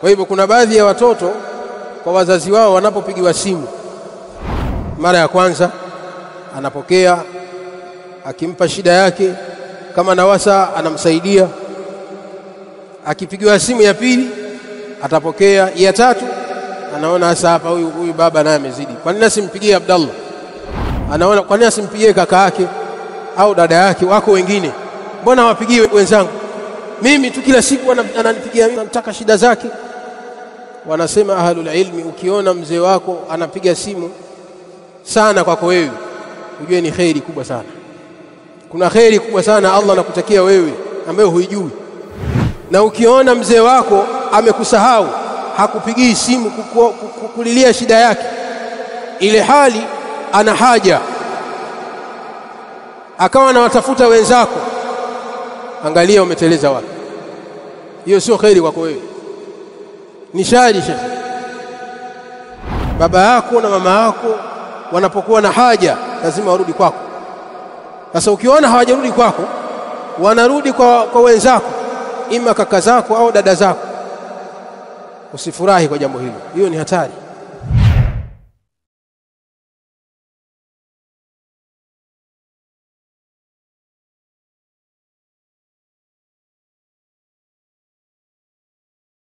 Kwa hivyo kuna baadhi ya watoto kwa wazazi wao wanapopigiwa simu mara ya kwanza anapokea, akimpa shida yake, kama nawasa anamsaidia. Akipigiwa simu ya pili atapokea, ya tatu anaona hasa hapa huyu baba naye amezidi. Kwa nini asimpigie Abdallah? Anaona kwa nini asimpigie kaka yake au dada yake? Wako wengine, mbona wapigie wenzangu? Mimi tu kila siku ananipigia mimi, nataka shida zake. Wanasema ahlul ilmi, ukiona mzee wako anapiga simu sana kwako wewe, ujue ni khairi kubwa sana. Kuna khairi kubwa sana Allah anakutakia wewe ambaye huijui. Na ukiona mzee wako amekusahau, hakupigii simu kukulilia shida yake, ile hali ana haja, akawa anawatafuta wenzako, angalia umeteleza wapi. Hiyo sio khairi kwako wewe, ni shari. Shekhi, baba yako na mama yako wanapokuwa na haja lazima warudi kwako. Sasa ukiona hawajarudi kwako, wanarudi kwa wenzako, ima kaka zako au dada zako, usifurahi kwa jambo hilo. Hiyo ni hatari.